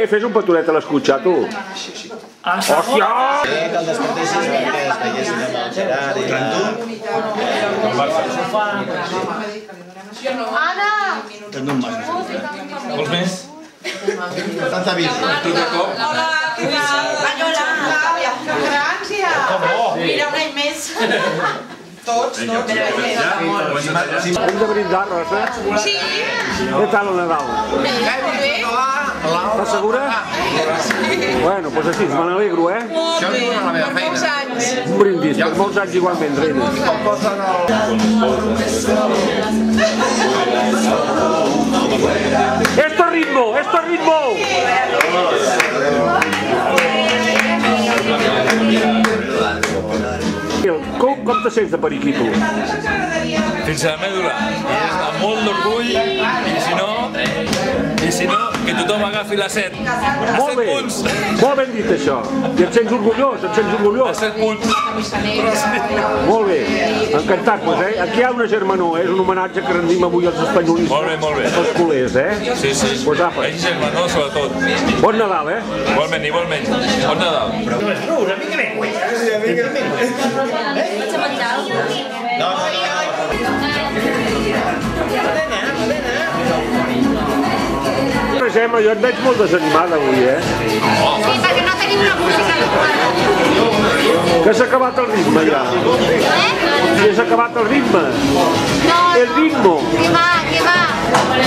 Fes un petonet a l'escutxar, tu. Hòstia! Que el despertessis perquè es veiessin amb el Gerard i la... Anna! Tens un mas. Vols més? Tanta vista. Hola, què tal? Banyola! Que gràcia! Mira, un any més. Tots. Hem de brindar, Rosa? Sí. Què tal el Nadal? Estàs segura? Bueno, doncs així, me n'alegro, eh? Molt bé, per molts anys. Un brindis, per molts anys igualment, reina. Esto ritmo, esto ritmo! Com te sents de periquito? Fins a la mèdula. Amb molt d'orgull i si no, que tothom agafi la 7. Molt bé, molt ben dit això. I et sents orgullós, et sents orgullós. 7 punts. Molt bé, encantat, doncs, eh? Aquí hi ha una germanor, és un homenatge que rendim avui als espanyolistes. Molt bé, molt bé. Els culers, eh? Sí, sí. Doncs apa. Ells germanor, sobretot. Bon Nadal, eh? Igualment, igualment. Bon Nadal. No. Gemma, jo et veig molt desanimada avui, eh? Sí, perquè no tenim una música adequada. Que s'ha acabat el ritme, ja. Que s'ha acabat el ritme. No, El ritmo. que va.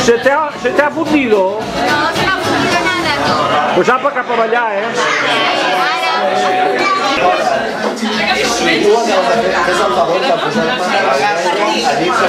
Se te ha fundido. No se m'ha fundido nada. Pues apa cap a ballar, eh? Tu acabes de fer el favor de posar-me a dir-se...